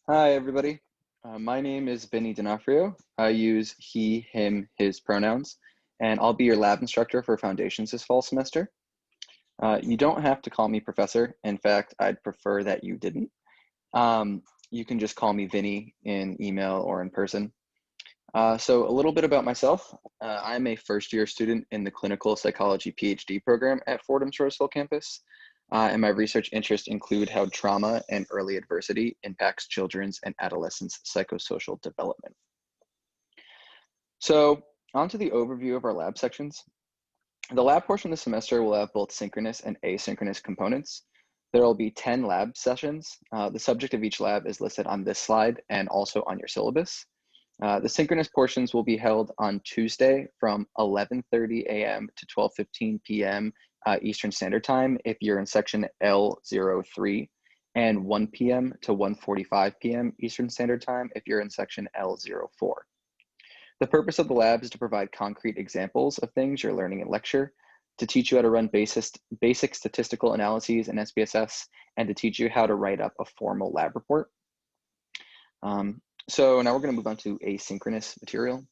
Hi, everybody. My name is Vinny D'Onofrio. I use he, him, his pronouns, and I'll be your lab instructor for Foundations this fall semester. You don't have to call me professor. In fact, I'd prefer that you didn't. You can just call me Vinny in email or in person. So a little bit about myself. I'm a first-year student in the Clinical Psychology PhD program at Fordham's Roseville campus. And my research interests include how trauma and early adversity impacts children's and adolescents' psychosocial development. So on to the overview of our lab sections. The lab portion of the semester will have both synchronous and asynchronous components. There will be 10 lab sessions. The subject of each lab is listed on this slide and also on your syllabus. The synchronous portions will be held on Tuesday from 11:30 a.m. to 12:15 p.m. Eastern Standard Time if you're in section L03, and 1 p.m. to 1:45 p.m. Eastern Standard Time if you're in section L04. The purpose of the lab is to provide concrete examples of things you're learning in lecture, to teach you how to run basic statistical analyses in SPSS, and to teach you how to write up a formal lab report. So now we're going to move on to asynchronous material.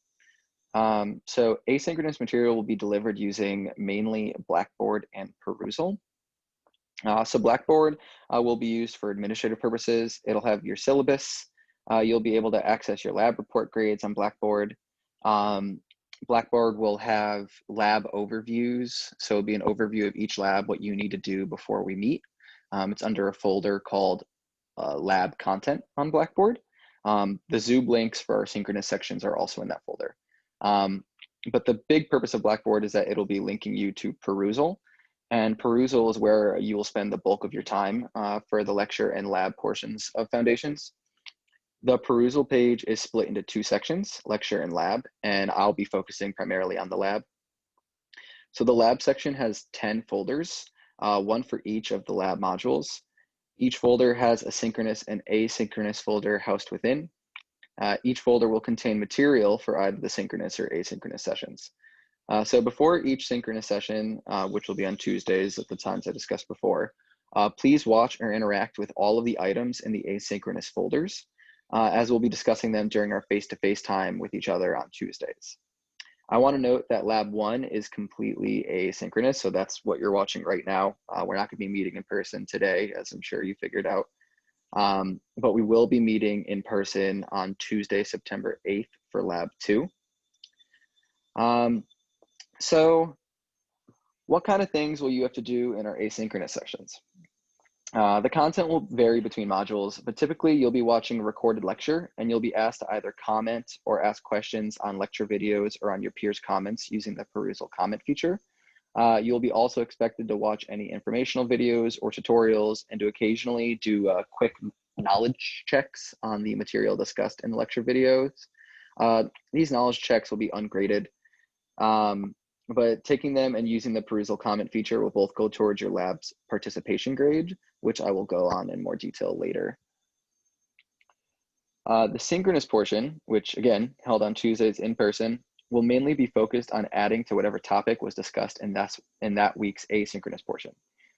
So asynchronous material will be delivered using mainly Blackboard and Perusall. So Blackboard will be used for administrative purposes. It'll have your syllabus. You'll be able to access your lab report grades on Blackboard. Blackboard will have lab overviews. So it'll be an overview of each lab, what you need to do before we meet. It's under a folder called lab content on Blackboard. The Zoom links for our synchronous sections are also in that folder. But the big purpose of Blackboard is that it'll be linking you to Perusall. And Perusall is where you will spend the bulk of your time for the lecture and lab portions of Foundations. The Perusall page is split into two sections, lecture and lab, and I'll be focusing primarily on the lab. So the lab section has 10 folders, one for each of the lab modules. Each folder has a synchronous and asynchronous folder housed within. Each folder will contain material for either the synchronous or asynchronous sessions. So before each synchronous session, which will be on Tuesdays at the times I discussed before, please watch or interact with all of the items in the asynchronous folders, as we'll be discussing them during our face-to-face time with each other on Tuesdays. I want to note that Lab 1 is completely asynchronous, so that's what you're watching right now. We're not going to be meeting in person today, as I'm sure you figured out. But we will be meeting in person on Tuesday, September 8th for Lab 2. So what kind of things will you have to do in our asynchronous sessions? The content will vary between modules, but typically you'll be watching a recorded lecture and you'll be asked to either comment or ask questions on lecture videos or on your peers' comments using the Perusall comment feature. You'll be also expected to watch any informational videos or tutorials and to occasionally do quick knowledge checks on the material discussed in the lecture videos. These knowledge checks will be ungraded, but taking them and using the Perusall comment feature will both go towards your lab's participation grade, which I will go on in more detail later. The synchronous portion, which again, held on Tuesdays in person, will mainly be focused on adding to whatever topic was discussed in that week's asynchronous portion.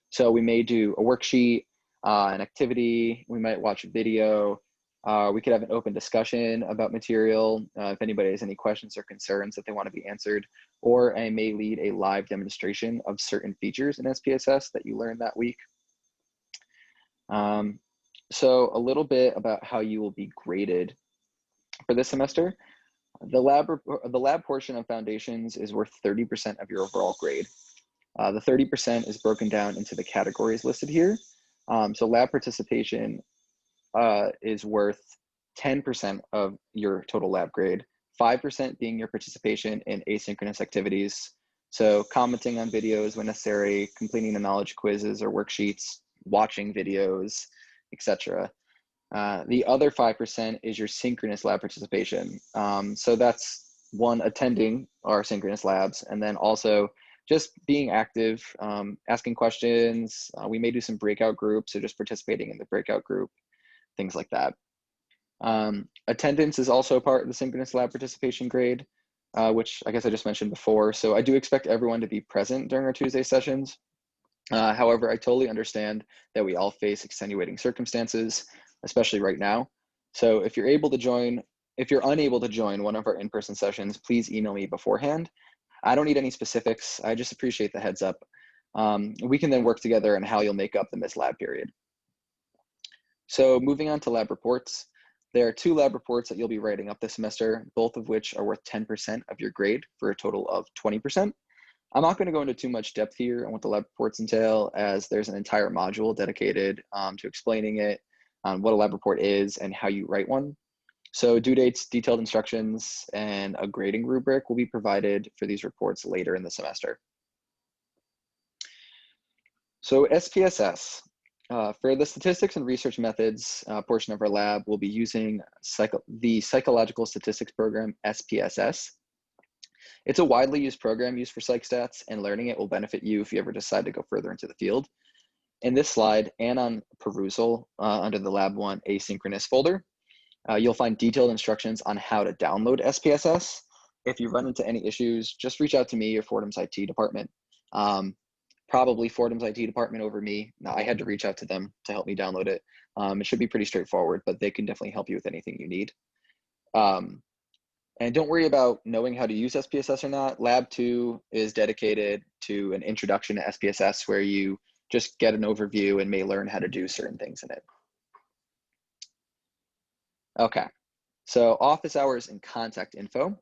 So we may do a worksheet, an activity, we might watch a video, we could have an open discussion about material if anybody has any questions or concerns that they want to be answered, or I may lead a live demonstration of certain features in SPSS that you learned that week. So a little bit about how you will be graded for this semester. The lab portion of Foundations is worth 30% of your overall grade. The 30% is broken down into the categories listed here. So lab participation is worth 10% of your total lab grade, 5% being your participation in asynchronous activities. So commenting on videos when necessary, completing the knowledge quizzes or worksheets, watching videos, etc. The other 5% is your synchronous lab participation. So that's one, attending our synchronous labs, and then also just being active, asking questions. We may do some breakout groups, so just participating in the breakout group, things like that. Attendance is also part of the synchronous lab participation grade, which I guess I just mentioned before. So I do expect everyone to be present during our Tuesday sessions. However, I totally understand that we all face extenuating circumstances, especially right now. So if you're unable to join one of our in-person sessions, please email me beforehand. I don't need any specifics. I just appreciate the heads up. We can then work together on how you'll make up the missed lab period. So moving on to lab reports, there are 2 lab reports that you'll be writing up this semester, both of which are worth 10% of your grade for a total of 20%. I'm not going to go into too much depth here on what the lab reports entail, as there's an entire module dedicated to explaining it, what a lab report is, and how you write one. So due dates, detailed instructions, and a grading rubric will be provided for these reports later in the semester. So SPSS, for the statistics and research methods portion of our lab, we'll be using the Psychological Statistics Program, SPSS. It's a widely used program used for psych stats, and learning it will benefit you if you ever decide to go further into the field. In this slide and on perusal under the Lab 1 asynchronous folder, you'll find detailed instructions on how to download SPSS. If you run into any issues, just reach out to me or Fordham's IT department. Probably Fordham's IT department over me. I had to reach out to them to help me download it. It should be pretty straightforward, but they can definitely help you with anything you need. And don't worry about knowing how to use SPSS or not. Lab 2 is dedicated to an introduction to SPSS where you just get an overview and may learn how to do certain things in it. Okay, so office hours and contact info.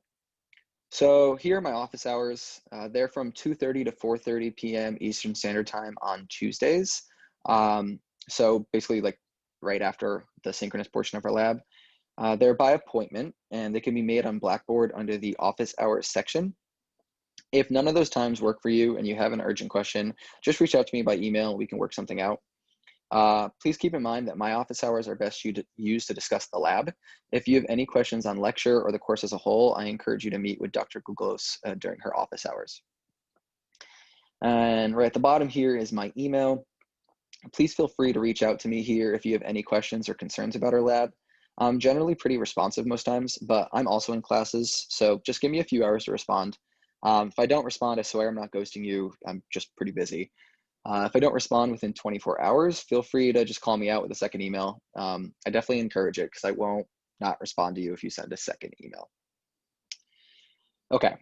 So here are my office hours. They're from 2:30 to 4:30 p.m. Eastern Standard Time on Tuesdays. So basically like right after the synchronous portion of our lab. They're by appointment, and they can be made on Blackboard under the office hours section. If none of those times work for you and you have an urgent question, just reach out to me by email. We can work something out. Please keep in mind that my office hours are best used to discuss the lab. If you have any questions on lecture or the course as a whole, I encourage you to meet with Dr. Googlos during her office hours. And right at the bottom here is my email. Please feel free to reach out to me here if you have any questions or concerns about our lab. I'm generally pretty responsive most times, but I'm also in classes, so just give me a few hours to respond. If I don't respond, I swear I'm not ghosting you. I'm just pretty busy. If I don't respond within 24 hours, feel free to just call me out with a second email. I definitely encourage it because I won't not respond to you if you send a second email. Okay,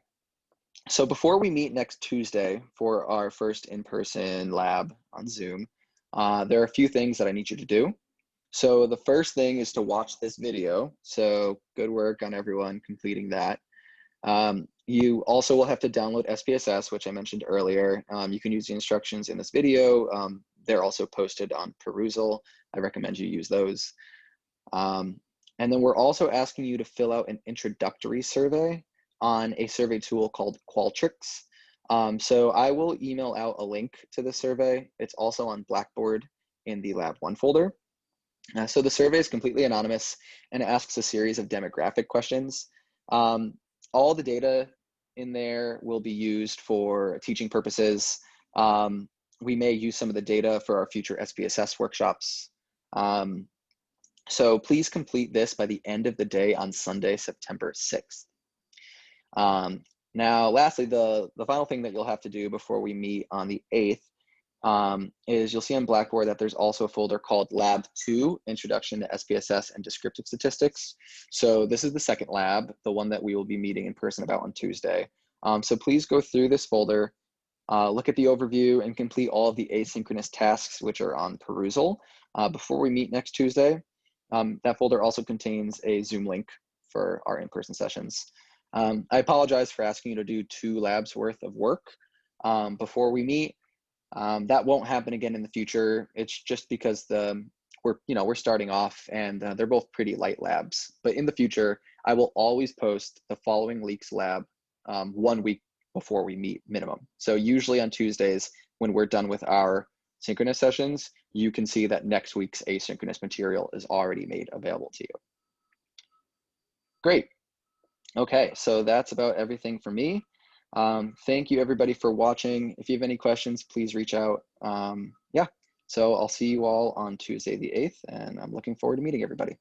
so before we meet next Tuesday for our first in-person lab on Zoom, there are a few things that I need you to do. So the first thing is to watch this video. So good work on everyone completing that. You also will have to download SPSS, which I mentioned earlier. You can use the instructions in this video. They're also posted on Perusal. I recommend you use those. And then we're also asking you to fill out an introductory survey on a survey tool called Qualtrics. So I will email out a link to the survey. It's also on Blackboard in the Lab 1 folder. So the survey is completely anonymous and it asks a series of demographic questions. All the data in there will be used for teaching purposes. We may use some of the data for our future SPSS workshops. So please complete this by the end of the day on Sunday, September 6th. Now, lastly, the final thing that you'll have to do before we meet on the 8th is you'll see on Blackboard that there's also a folder called Lab 2, Introduction to SPSS and Descriptive Statistics. So this is the second lab, the one that we will be meeting in person about on Tuesday. So please go through this folder, look at the overview, and complete all of the asynchronous tasks which are on Perusal before we meet next Tuesday. That folder also contains a Zoom link for our in-person sessions. I apologize for asking you to do 2 labs worth of work before we meet. That won't happen again in the future. It's just because we're starting off and they're both pretty light labs. But in the future, I will always post the following week's lab 1 week before we meet minimum. So usually on Tuesdays, when we're done with our synchronous sessions, you can see that next week's asynchronous material is already made available to you. Great. Okay, so that's about everything for me. Thank you everybody for watching. If you have any questions, please reach out. Yeah, so I'll see you all on Tuesday the 8th, and I'm looking forward to meeting everybody.